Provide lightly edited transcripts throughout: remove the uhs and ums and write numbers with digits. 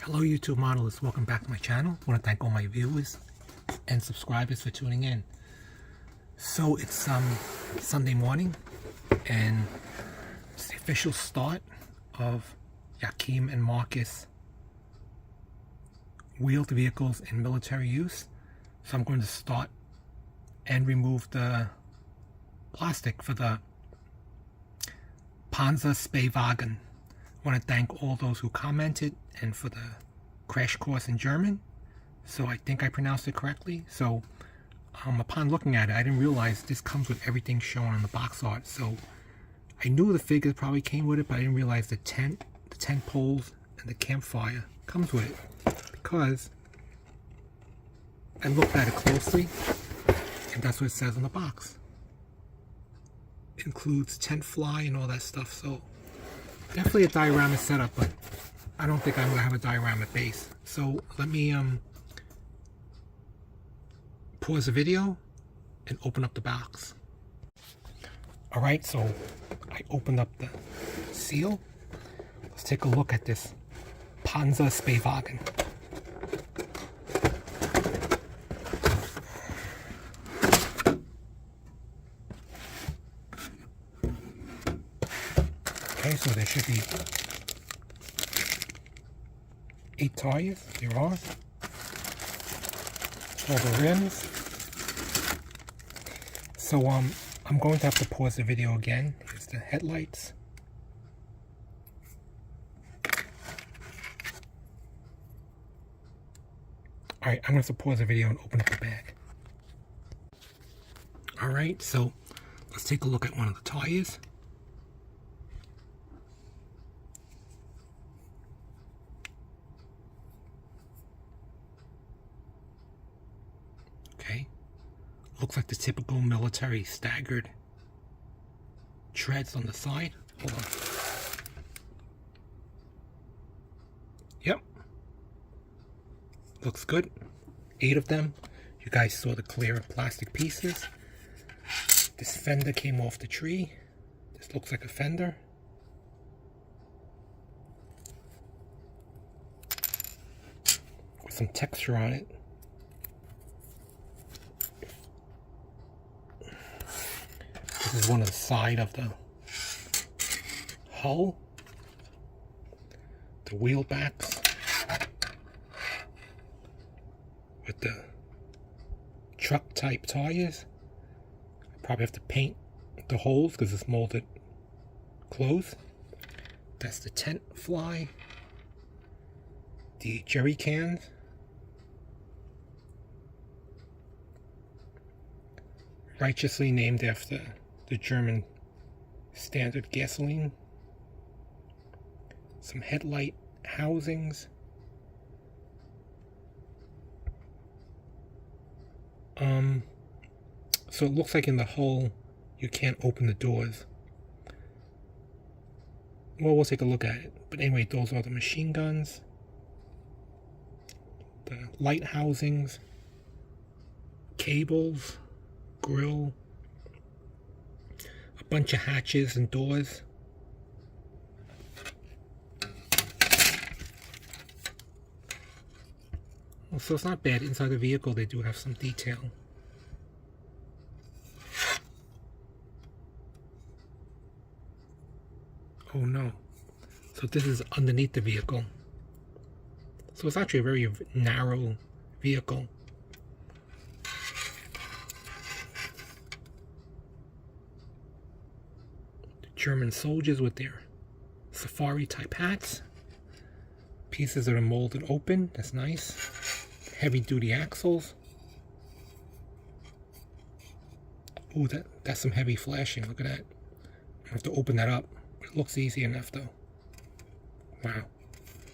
Hello YouTube modelers, welcome back to my channel. I want to thank all my viewers and subscribers for tuning in. So it's Sunday morning and it's the official start of Yakim and Marcus wheeled vehicles in military use. So I'm going to start and remove the plastic for the Panzerspahwagen. I want to thank all those who commented and for the crash course in German. So I think I pronounced it correctly. So upon looking at it, I didn't realize this comes with everything shown on the box art. So I knew the figures probably came with it, but I didn't realize the tent poles and the campfire comes with it, because I looked at it closely and that's what it says on the box. It includes tent fly and all that stuff. So definitely a diorama setup, but I don't think I'm going to have a diorama base. So let me pause the video and open up the box. Alright, so I opened up the seal. Let's take a look at this Panzerspahwagen. Okay, so there should be 8 tires. There are. All the rims. So I'm going to have to pause the video again. Here's the headlights. Alright, I'm going to pause the video and open up the bag. Alright, so let's take a look at one of the tires. Okay, looks like the typical military staggered treads on the side. Hold on. Yep, looks good. 8 of them. You guys saw the clear plastic pieces. This fender came off the tree. This looks like a fender. With some texture on it. This is one of the side of the hull. The wheel backs. With the truck type tires. I probably have to paint the holes because it's molded closed. That's the tent fly. The jerry cans. Righteously named after the German standard gasoline. Some headlight housings. So it looks like in the hull you can't open the doors. Well, we'll take a look at it. But anyway, those are the machine guns. The light housings. Cables. Grill. A bunch of hatches and doors. So it's not bad. Inside the vehicle they do have some detail. Oh no. So this is underneath the vehicle. So it's actually a very narrow vehicle. German soldiers with their safari type hats. Pieces that are molded open. That's nice. Heavy duty axles. Ooh, that's some heavy flashing. Look at that. I have to open that up. It looks easy enough though. Wow.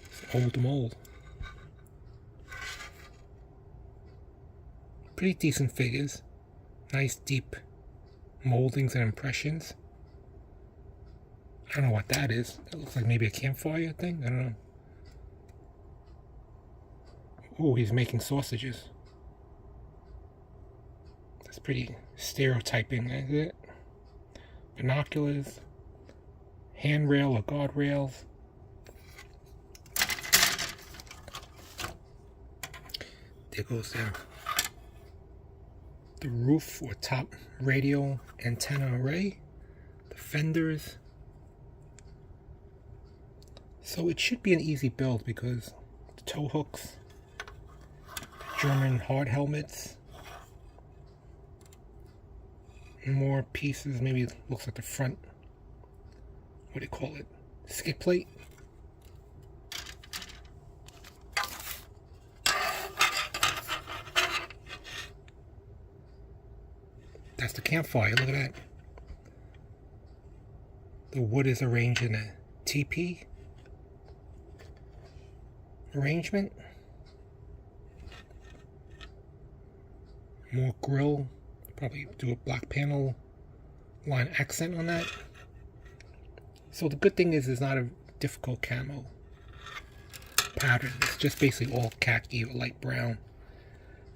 It's old mold. Pretty decent figures. Nice deep moldings and impressions. I don't know what that is. That looks like maybe a campfire thing. I don't know. Oh, he's making sausages. That's pretty stereotyping, is it? Binoculars. Handrail or guardrails. There goes the roof or top radio antenna array, the fenders. So it should be an easy build because the tow hooks, the German hard helmets, more pieces. Maybe it looks like the front, what do you call it, skid plate. That's the campfire, look at that. The wood is arranged in a TP arrangement. More grill, probably do a black panel line accent on that. So the good thing is it's not a difficult camo pattern. It's just basically all khaki or light brown.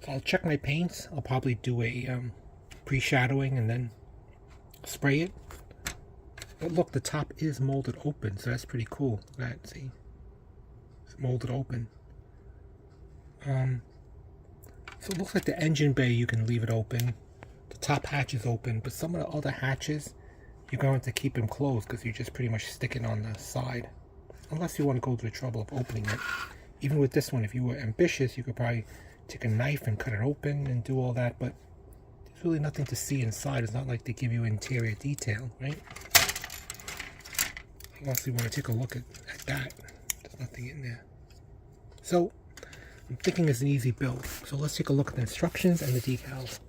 So I'll check my paints. I'll probably do a pre-shadowing and then spray it. But look, the top is molded open, so that's pretty cool. Look at that, see? It's molded open. So it looks like the engine bay, you can leave it open. The top hatch is open, but some of the other hatches, you're going to keep them closed because you just pretty much stick it on the side. Unless you want to go to the trouble of opening it. Even with this one, if you were ambitious, you could probably take a knife and cut it open and do all that, but there's really nothing to see inside. It's not like they give you interior detail, right? Unless you want to take a look at that. There's nothing in there. So, I'm thinking it's an easy build. So let's take a look at the instructions and the decals.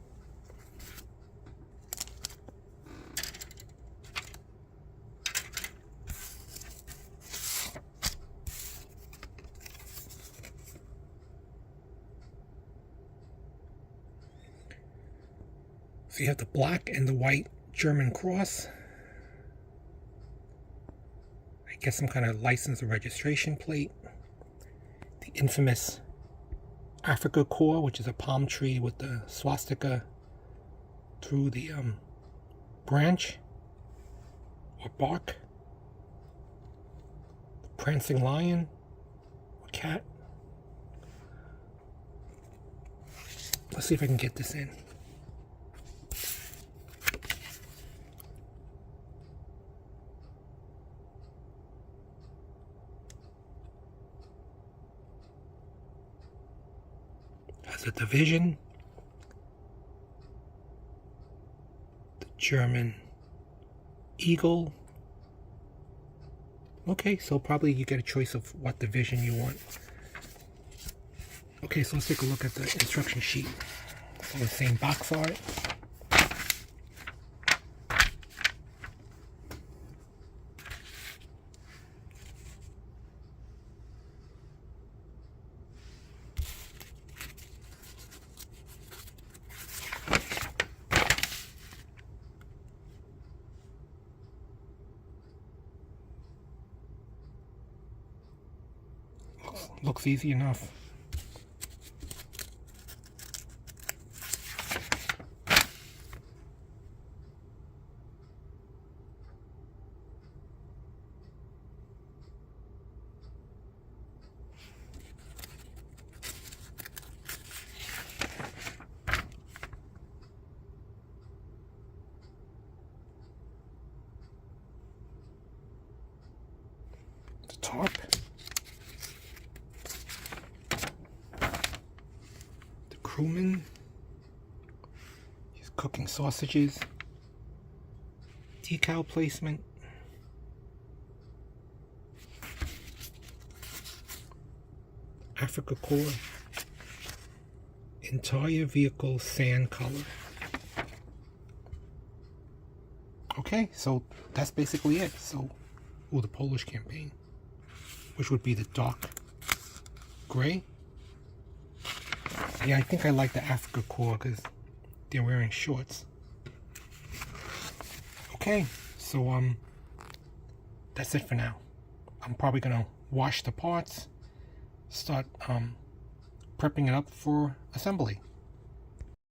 So you have the black and the white German cross. I guess some kind of license or registration plate. The infamous Africa core, which is a palm tree with the swastika through the branch or bark. The prancing lion or cat. Let's see if I can get this in. Has a division, the German eagle. Okay, so probably you get a choice of what division you want. Okay, so let's take a look at the instruction sheet. So the same box art. Looks easy enough. The top. Crewman, he's cooking sausages, decal placement, Africa core, entire vehicle sand color. Okay, so that's basically it. So, the Polish campaign, which would be the dark gray. Yeah, I think I like the Africa core because they're wearing shorts. Okay, so that's it for now. I'm probably gonna wash the parts, start prepping it up for assembly.